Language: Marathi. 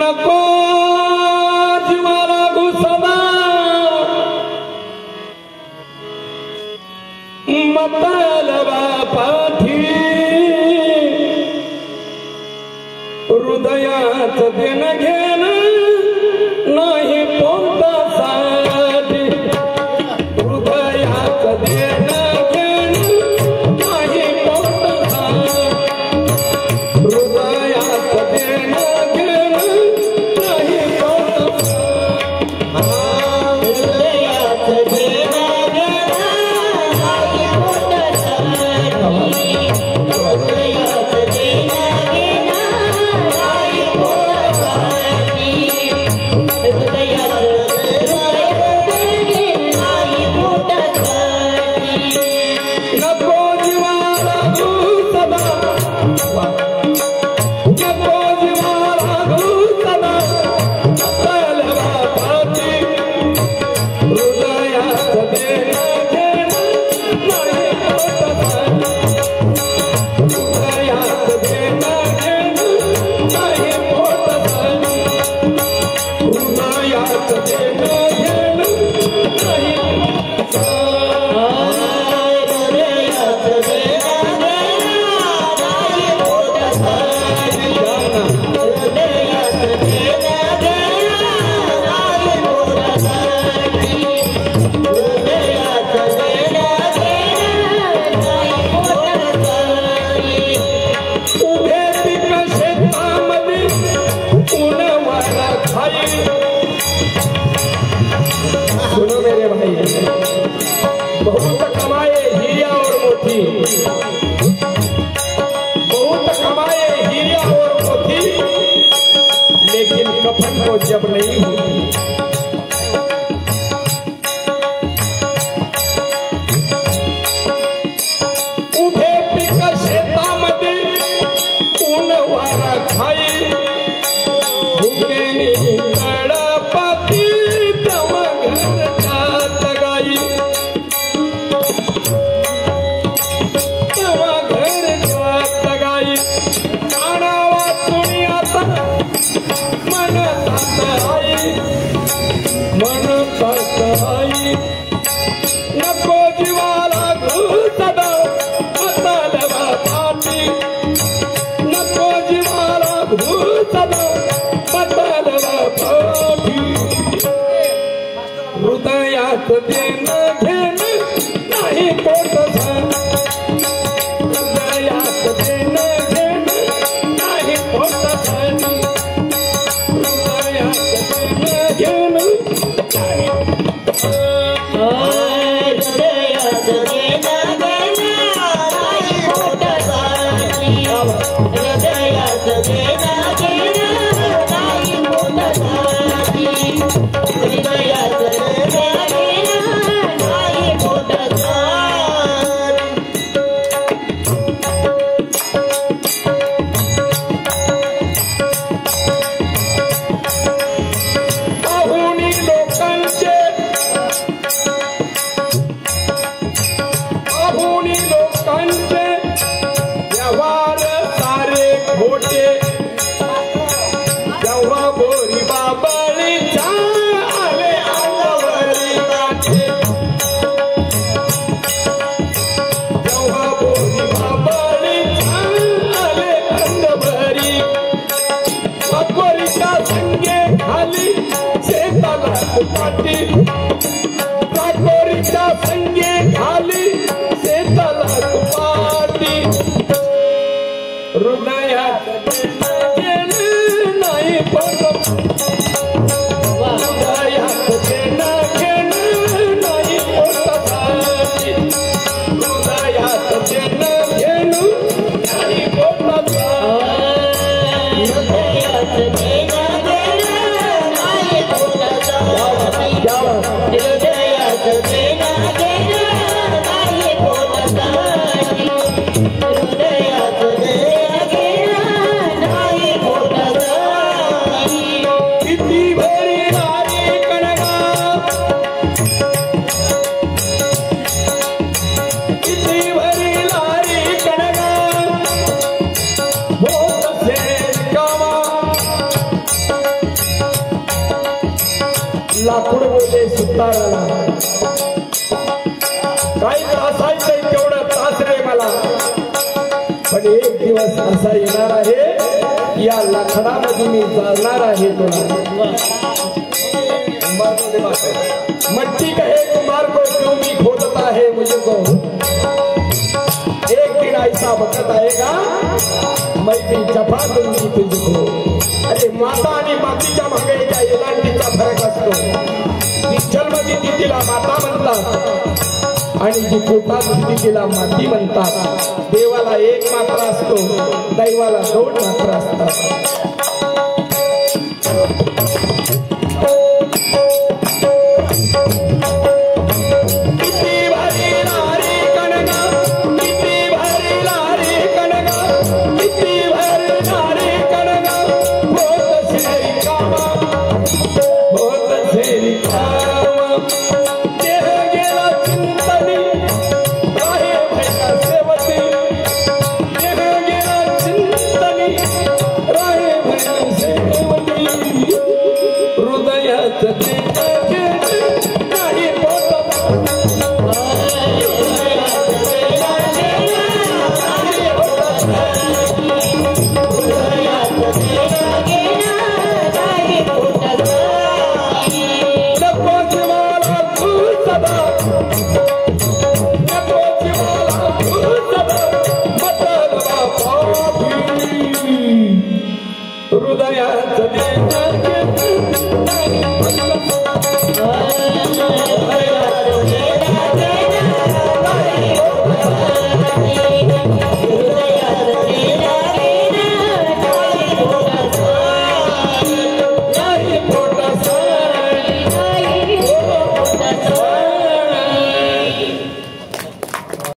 नको जीवाला घुसवा मतलबा पाठी हृदयात देणं घेणं नाही पोटासाठी हृदयात देणं घेणं नाही पोटासाठी हृदयात देणं घेणं नाही पोटासाठी हृदयात देणं घेणं नाही पोटासाठी हृदयात देणं घेणं नाही पोटासाठी हृदयात नाही पोटासाठी नको जीवाला घुसवा नको जीवाला घुसवा मतलबा पाठी हृदयात देणं घेणं नाही पोटासाठी हृदयात देणं घेणं नाही पोटासाठी हृदयात देणं घेणं नाही उभे पिक शेतामध्ये उन्हाळा खाई सुनो मेरे भाई बहुत कमाए हीरा और मोती बहुत कमाए हीरा और मोती लेकिन कफन को जब नहीं होती उभे पिक शेतामध्ये उन्हाळा खाई भुकेनी तडपाती तेव्हा घरच्यात गाई तेव्हा घरच्यात गाई काना वाचून आता म्हणतात आई म्हणतात आई नको जीवाला घुसवा मतलबा पाठी नको जीवाला घुसवा मतलबा पाठी हृदयात देणं घेणं नाही पोटासाठी हृदयात देणं घेणं नाही पोटासाठी हृदयात देणं घेणं नाही हृदयात देणं घेणं नाही पोटासाठी हृदयात देणं घेणं नाही पोटासाठी हृदयात देणं घेणं नाही पोटासाठी पाहुणी लोकांचे व्यवहार सारे खोटे जेव्हा गोरी बाबाळीच्या आले अंगावरी काठे जेव्हा गोरी बाबाळीच्या आले अंगावरी वाकोरीच्या संगे खाली शेताला पाठी वाकोरीच्या संगे खाली शेताला पाठी हृदयात देणं घेणं नाही पोटासाठी हृदयात देणं घेणं नाही पोटासाठी हृदयात देणं घेणं नाही पोटासाठी हृदयात देणं घेणं नाही पोटासाठी हृदयात देणं घेणं नाही पोटासाठी हृदयात देणं घेणं लाकूड बोलले सुताराला काही असायचंय तेवढं त्रास रे मला, पण एक दिवस असा येणार आहे या लाकडामध्ये मी जाणार आहे तुला। मट्टी कहे कुमार को क्यों मी खोदता है मुझको, एक दिन ऐसा वक्त आएगा मैं भी जफा दूंगी तुझको। अरे माता आणि मातीच्या मंगळीच्या एलांटीचा फरक असतो, ती जन्मदिती तिला माता म्हणतात आणि जी पोटात होती तिला माती म्हणतात। देवाला एक मात्रा असतो, दैवाला 2 मात्रा असतात। हृदयात